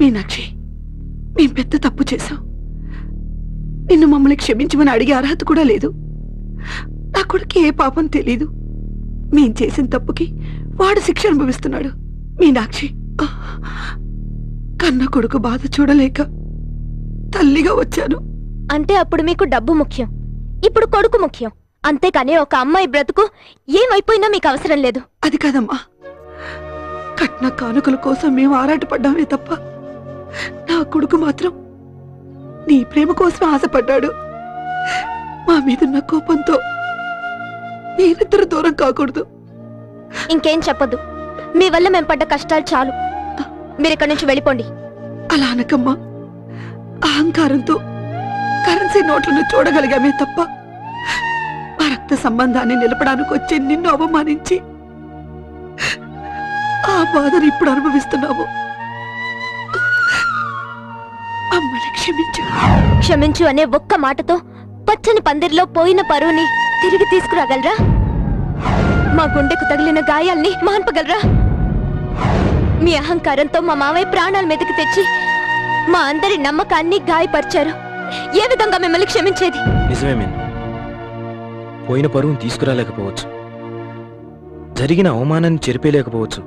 మీనాక్షి, మేము పెద్ద తప్పు చేశాం. నిన్ను మమ్మల్ని క్షమించమని అడిగే అర్హత కూడా లేదు. నా కొడుకు ఏ పాపం తెలీదు. మేం చేసిన తప్పుకి వాడు శిక్ష అనుభవిస్తున్నాడు. మీనాక్షి, కన్న కొడుకు బాధ చూడలేక తల్లిగా వచ్చాను. అంటే అప్పుడు మీకు డబ్బు ముఖ్యం, ఇప్పుడు కొడుకు ముఖ్యం. అంతేకాని ఒక అమ్మాయి బ్రతుకు ఏమైపోయినా మీకు అవసరం లేదు. అది కాదమ్మా, కట్న కానుకల కోసం మేము ఆరాటపడ్డామే తప్ప నా కొడుకు మాత్రం నీ ప్రేమ కోసం ఆశపడ్డాడు. మా మీదున్న కోపంతో మీరిద్దరు దూరం కాకూడదు. ఇంకేం చెప్పదు. మీ వల్ల మేము పడ్డ కష్టాలు చాలు. మీరిక్కడి నుంచి వెళ్ళిపోండి. అలా అనకమ్మా. అహంకారంతో కరెన్సీ నోట్లను చూడగలిగామే తప్ప మా రక్త సంబంధాన్ని నిలపడానికి వచ్చి నిన్ను అవమానించి ఆ బాధను ఇప్పుడు అనుభవిస్తున్నావు. అమ్మని క్షమించు. క్షమించు అనే ఒక్క మాటతో పచ్చని పందిరిలో పోయిన పరువుని తిరిగి తీసుకురాగలరా? మా గుండెకు తగిలిన గాయాల్ని మాన్పగలరా? మీ అహంకారంతో మా మావయ్య ప్రాణాల మీదకి తెచ్చి మా అందరి నమ్మకాన్ని గాయపరిచారు. ఏ విధంగా మిమ్మల్ని క్షమించేది? నిజమే మీను, పోయిన పరువును తీసుకురాలేకపోవచ్చు, జరిగిన అవమానాన్ని చెరిపేయలేకపోవచ్చు.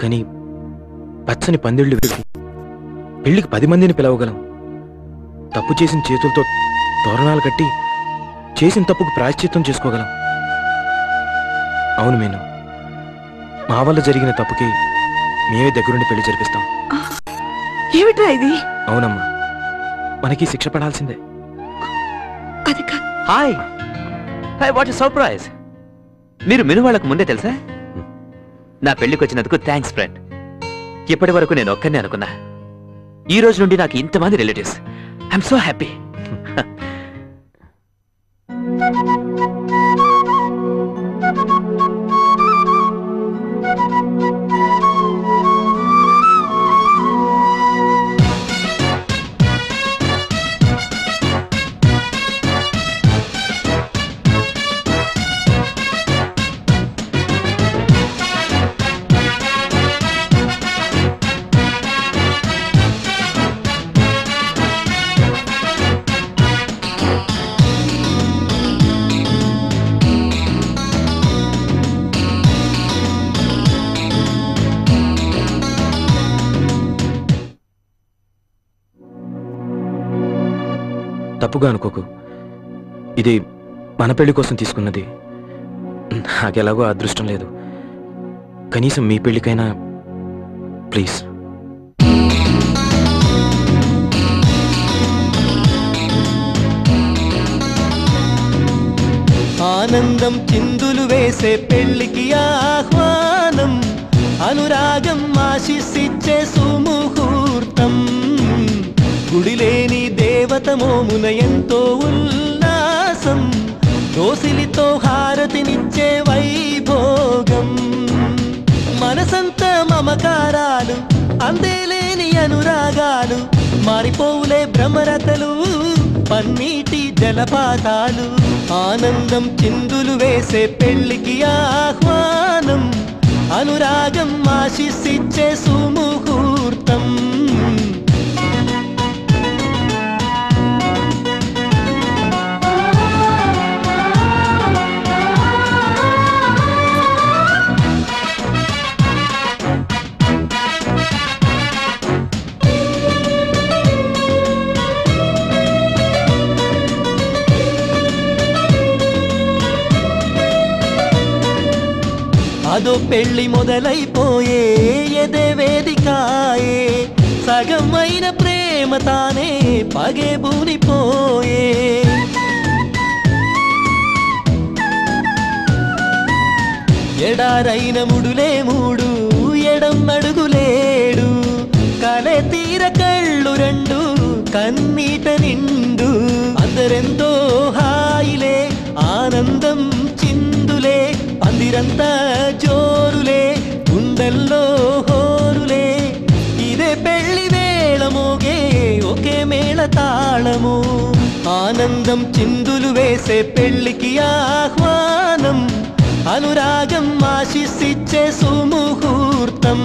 కానీ పచ్చని పందిళ్ళు వేసి పెళ్లికి 10 మందిని పిలవగలం. తప్పు చేసిన చేతులతో తోరణాలు కట్టి చేసిన తప్పుకు ప్రాయశ్చిత్తం చేసుకోగలం. అవును మీను, మా వల్ల జరిగిన తప్పుకి మేమే దగ్గరుండి పెళ్లి జరిపిస్తాం. ఏమిట్రా ఇది? అవునమ్మా, మనకి శిక్ష పడాల్సిందే. అది కాదు. Hi hi, what a surprise. మీరు మిను వాళ్ళకు ముందే తెలుసా? నా పెళ్లికి వచ్చినందుకు థ్యాంక్స్ ఫ్రెండ్. ఇప్పటి వరకు నేను ఒక్కనే అనుకున్నా. ఈ రోజు నుండి నాకు ఇంతమంది రిలేటివ్స్. I'm so happy. తప్పుగా అనుకోకు, ఇది మన పెళ్లి కోసం తీసుకున్నది. నాకెలాగో అదృష్టం లేదు. కనీసం మీ పెళ్లికైనా ప్లీజ్. ఆనందం చిందులు వేసే పెళ్లికి ఆహ్వానం, అనురాగం ఆశిస్సిచ్చే సుముహూర్తం. గుడిలేని దేవత మోమున ఎంతో ఉల్లాసం, దోసిలితో హారతినిచ్చే వైభోగం. మనసంత మమకారాలు, అందేలేని అనురాగాలు, మారిపోవులే భ్రమరతలు, పన్నీటి జలపాతాలు. ఆనందం చిందులు వేసే పెళ్లికి ఆహ్వానం, అనురాగం ఆశిస్సిచ్చే సుముహూర్తం. అదో పెళ్లి మొదలైపోయే, ఎదే వేదికాయే, సగమైన ప్రేమ తానే పగే బూనిపోయే. ఎడారైన ముడులే మూడు, ఎడం అడుగులేడు, కలే తీర కళ్ళు రెండు, కన్నీట నిండు. అందరెంతో హాయిలే, ఆనందం చిందులే, పందిరంతా జోరులే, గుండెల్లో హోరులే. ఇదే పెళ్లి వేళ మోగే ఒకే మేళ తాళము. ఆనందం చిందులు వేసే పెళ్లికి ఆహ్వానం, అనురాగం ఆశిస్సిచ్చే సుముహూర్తం.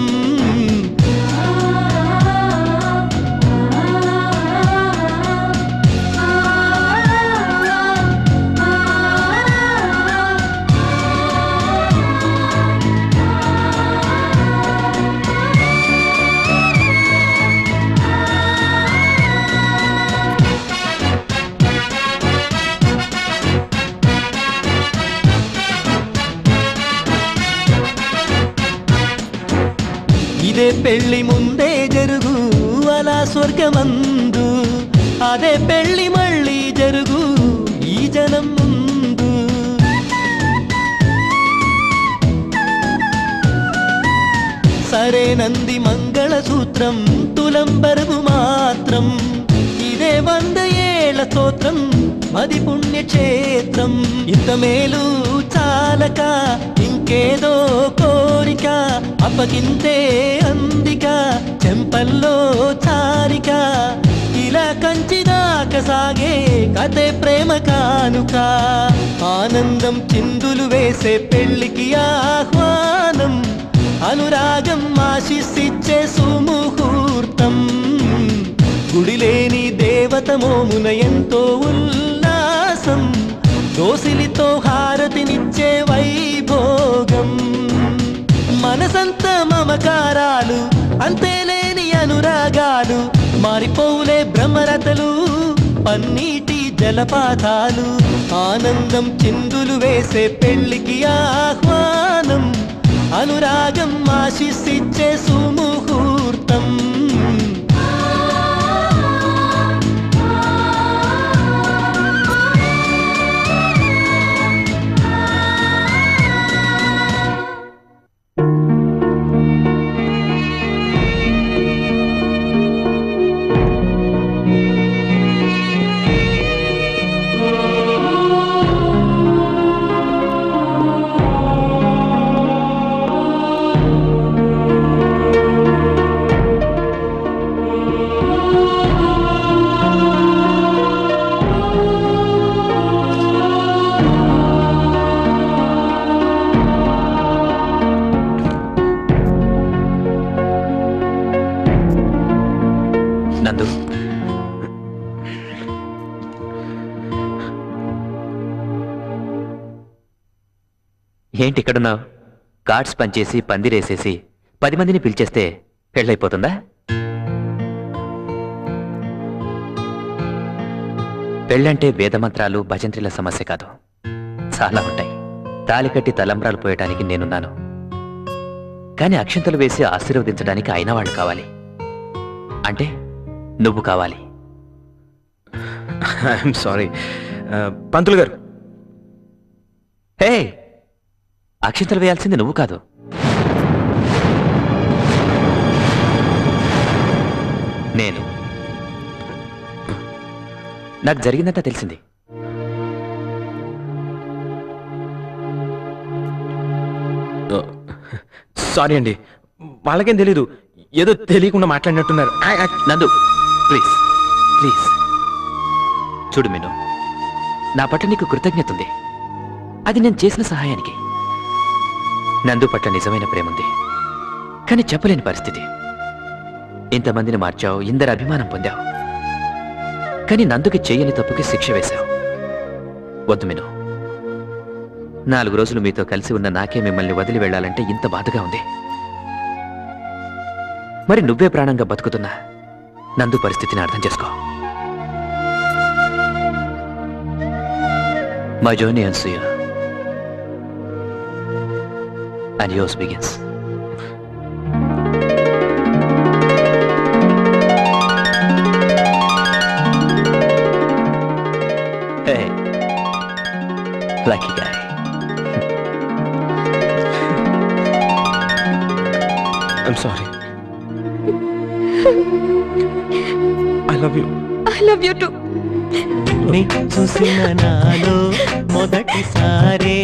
ఇదే పెళ్లి ముందే జరుగు అలా స్వర్గమందు, అదే పెళ్లి మళ్ళీ జరుగు ఈ జనం ముందు. సరేనంది మంగళసూత్రం తులం బరువు మాత్రం, ఇదే 100 ఏళ్ల స్తోత్రం మది పుణ్యక్షేత్రం. ఇంత మేలు చాలక ఇంకేదో కోరిక, అప్పకింతే అందిక చెంపల్లో చారిక. ఇలా కంచిదాక సాగే కథే ప్రేమ కానుక, ఆనందం చిందులు వేసే పెళ్లికి ఆహ్వానం, అనురాగం ఆశిస్సిచ్చే సుముహూర్తం. గుడిలేని దేవత మోమున ఎంతో ఉల్లాసం, దోసిలితో హారతినిచ్చే వైభోగం. మనసంత మమకారాలు అంతేలేని అనురాగాలు, మారిపోవులే బ్రహ్మరథలు పన్నీటి జలపాతాలు. ఆనందం చిందులు వేసే పెళ్లికి ఆహ్వానం, అనురాగం ఆశిస్సిచ్చే సుముహూర్తం. నందు, ఏంటి ఇక్కడున్నావు? కార్డ్స్ పనిచేసి పందిరేసేసి 10 మందిని పిలిచేస్తే పెళ్ళైపోతుందా? పెళ్ళంటే వేదమంత్రాలు భజంత్రిల సమస్య కాదు, చాలా ఉంటాయి. తాలి కట్టి తలంబ్రాలు పోయటానికి నేనున్నాను, కానీ అక్షంతలు వేసి ఆశీర్వదించడానికి అయిన వాళ్ళు కావాలి. అంటే నువ్వు కావాలి. ఐఎమ్ సారీ పంతులు గారు. హే, అక్షంతలు వేయాల్సింది నువ్వు కాదు, నేను. నాకు జరిగిందంతా తెలిసింది. సారీ అండి, వాళ్ళకేం తెలీదు, ఏదో తెలియకుండా మాట్లాడినట్టున్నారు. నందు, ప్లీజ్ ప్లీజ్ చూడు మీను, నా పట్ల నీకు కృతజ్ఞత ఉంది, అది నేను చేసిన సహాయానికి. నందు పట్ల నిజమైన ప్రేమ ఉంది, కానీ చెప్పలేని పరిస్థితి. ఇంతమందిని మార్చావు, ఇందరి అభిమానం పొందావు, కానీ నందుకి చేయని తప్పుకి శిక్ష వేశావు. వద్దు మీను, 4 రోజులు మీతో కలిసి ఉన్న నాకే మిమ్మల్ని వదిలి వెళ్ళాలంటే ఇంత బాధగా ఉంది. మరి నువ్వే ప్రాణంగా బతుకుతున్నా నందు పరిస్థితిని అర్థం చేసుకో. My journey ends here, and yours begins. Hey, lucky guy. I'm sorry. I love you. I love you too. చూసిన నాలో మొదటిసారే